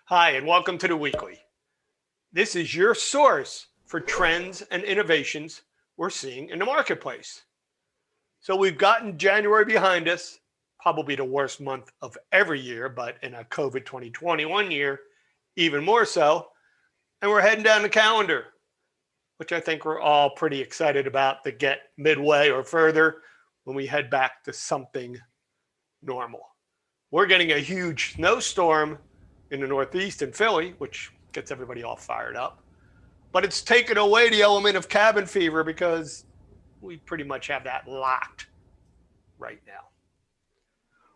Hi, and welcome to the Weekly. This is your source for trends and innovations we're seeing in the marketplace. So we've gotten January behind us, probably the worst month of every year, but in a COVID 2021 year, even more so. And we're heading down the calendar, which I think we're all pretty excited about to get midway or further when we head back to something normal. We're getting a huge snowstorm in the Northeast in Philly, which gets everybody all fired up. But it's taken away the element of cabin fever because we pretty much have that locked right now.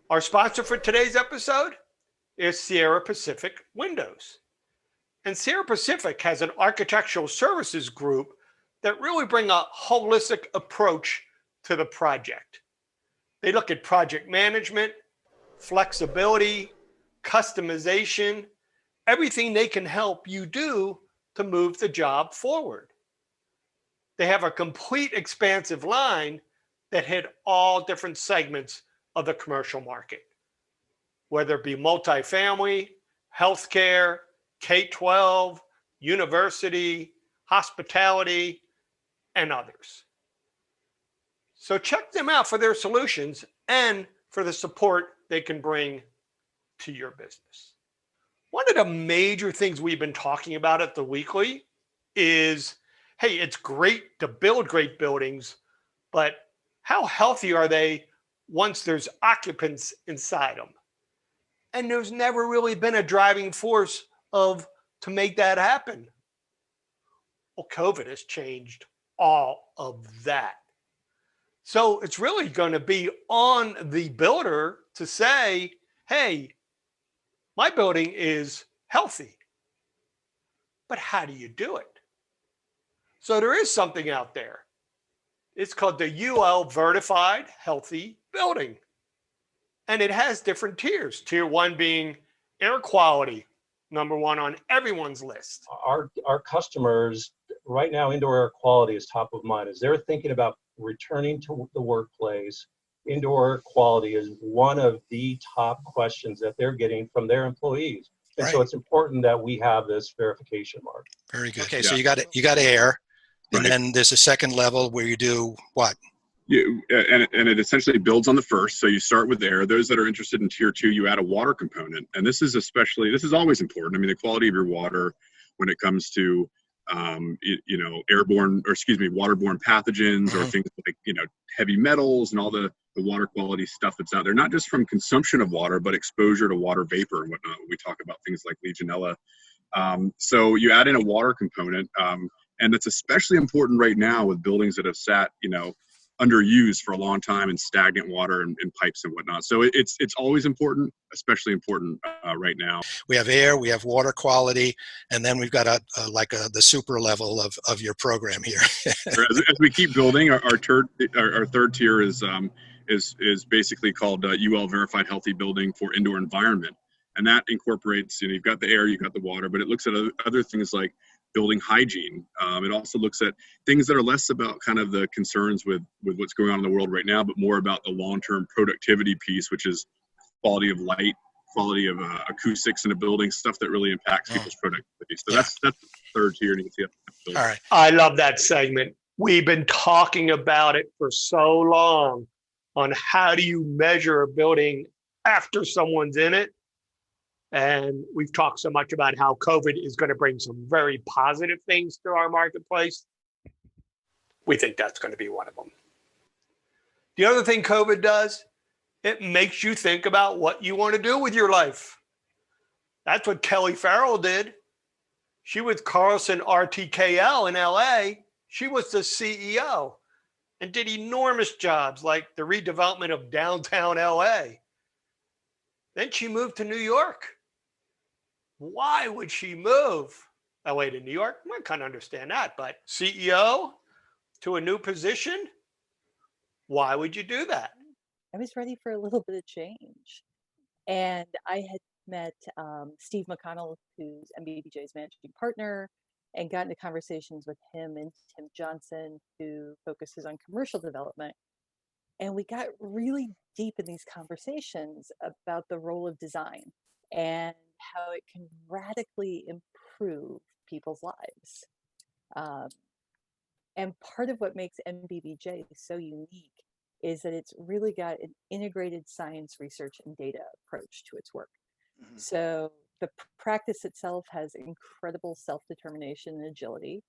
Our sponsor for today's episode is Sierra Pacific Windows. And Sierra Pacific has an architectural services group that really bring a holistic approach to the project. They look at project management, flexibility, customization, everything they can help you do to move the job forward. They have a complete expansive line that hit all different segments of the commercial market, whether it be multifamily, healthcare, K-12, university, hospitality, and others. So check them out for their solutions and for the support they can bring to your business. One of the major things we've been talking about at the Weekly is, hey, it's great to build great buildings, but how healthy are they once there's occupants inside them? And there's never really been a driving force to make that happen. Well, COVID has changed all of that. So it's really going to be on the builder to say, hey, my building is healthy, but how do you do it? So there is something out there. It's called the UL Verified Healthy Building. And it has different tiers. Tier 1 being air quality, number 1 on everyone's list. Our customers, right now, indoor air quality is top of mind. As they're thinking about returning to the workplace, indoor air quality is one of the top questions that they're getting from their employees. And so it's important that we have this verification mark. Very good. Okay, so you got air, and then there's a second level where you do what? And it essentially builds on the first. So you start with air. Those that are interested in tier 2, you add a water component. And this is always important. I mean, the quality of your water when it comes to waterborne pathogens or things like, heavy metals and all the water quality stuff that's out there, not just from consumption of water, but exposure to water vapor and whatnot. When we talk about things like Legionella. So you add in a water component, and that's especially important right now with buildings that have sat, underused for a long time and stagnant water and pipes and whatnot. So it's always important, especially important right now. We have air, we have water quality, and then we've got the super level of your program here. as we keep building, our third tier is basically called UL Verified Healthy Building for Indoor Environment, and that incorporates you've got the air, you've got the water, but it looks at other things like building hygiene. It also looks at things that are less about kind of the concerns with what's going on in the world right now, but more about the long-term productivity piece, which is quality of light, quality of acoustics in a building, stuff that really impacts people's productivity. So that's the third tier. And you can see that. All right. I love that segment. We've been talking about it for so long on how do you measure a building after someone's in it. And we've talked so much about how COVID is going to bring some very positive things to our marketplace. We think that's going to be one of them. The other thing COVID does, it makes you think about what you want to do with your life. That's what Kelly Farrel did. She was Carlson RTKL in LA. She was the CEO and did enormous jobs like the redevelopment of downtown LA. Then she moved to New York. Why would she move LA to New York? I kind of understand that, but CEO to a new position? Why would you do that? I was ready for a little bit of change. And I had met Steve McConnell, who's NBBJ's managing partner, and got into conversations with him and Tim Johnson, who focuses on commercial development. And we got really deep in these conversations about the role of design and how it can radically improve people's lives. And part of what makes NBBJ so unique is that it's really got an integrated science, research, and data approach to its work. Mhm. So the practice itself has incredible self-determination and agility.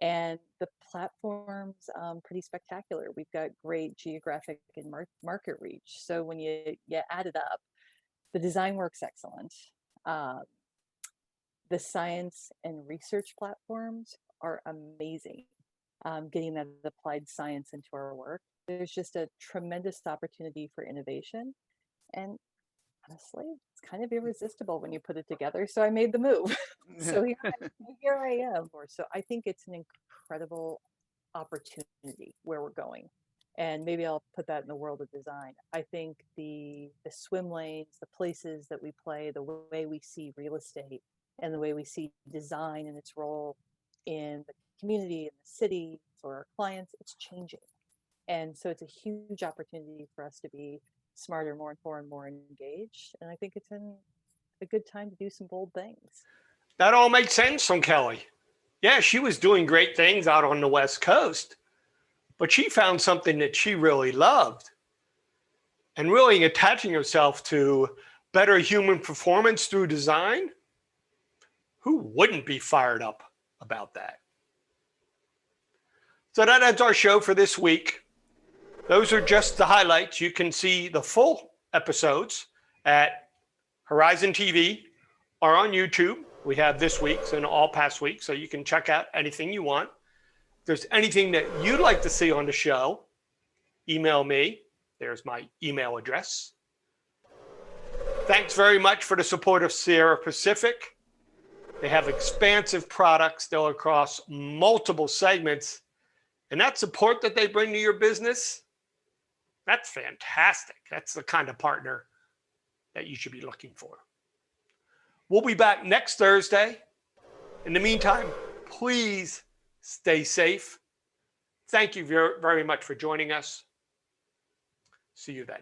And the platform's pretty spectacular. We've got great geographic and market reach. So when you add it up, the design work's excellent. The science and research platforms are amazing. Getting that applied science into our work. There's just a tremendous opportunity for innovation. And honestly, it's kind of irresistible when you put it together. So I made the move. So here I am. So I think it's an incredible opportunity where we're going. And maybe I'll put that in the world of design. I think the swim lanes, the places that we play, the way we see real estate, and the way we see design and its role in the community and the city for our clients, it's changing. And so it's a huge opportunity for us to be smarter, more informed, more engaged. And I think it's a good time to do some bold things. That all makes sense from Kelly. Yeah, she was doing great things out on the West Coast, but she found something that she really loved and really attaching herself to better human performance through design. Who wouldn't be fired up about that? So that ends our show for this week. Those are just the highlights. You can see the full episodes at Horizon TV or on YouTube. We have this week's and all past weeks, so you can check out anything you want. If there's anything that you'd like to see on the show, email me. There's my email address. Thanks very much for the support of Sierra Pacific. They have expansive products that are across multiple segments. And that support that they bring to your business, that's fantastic. That's the kind of partner that you should be looking for. We'll be back next Thursday. In the meantime, please stay safe. Thank you very much for joining us. See you then.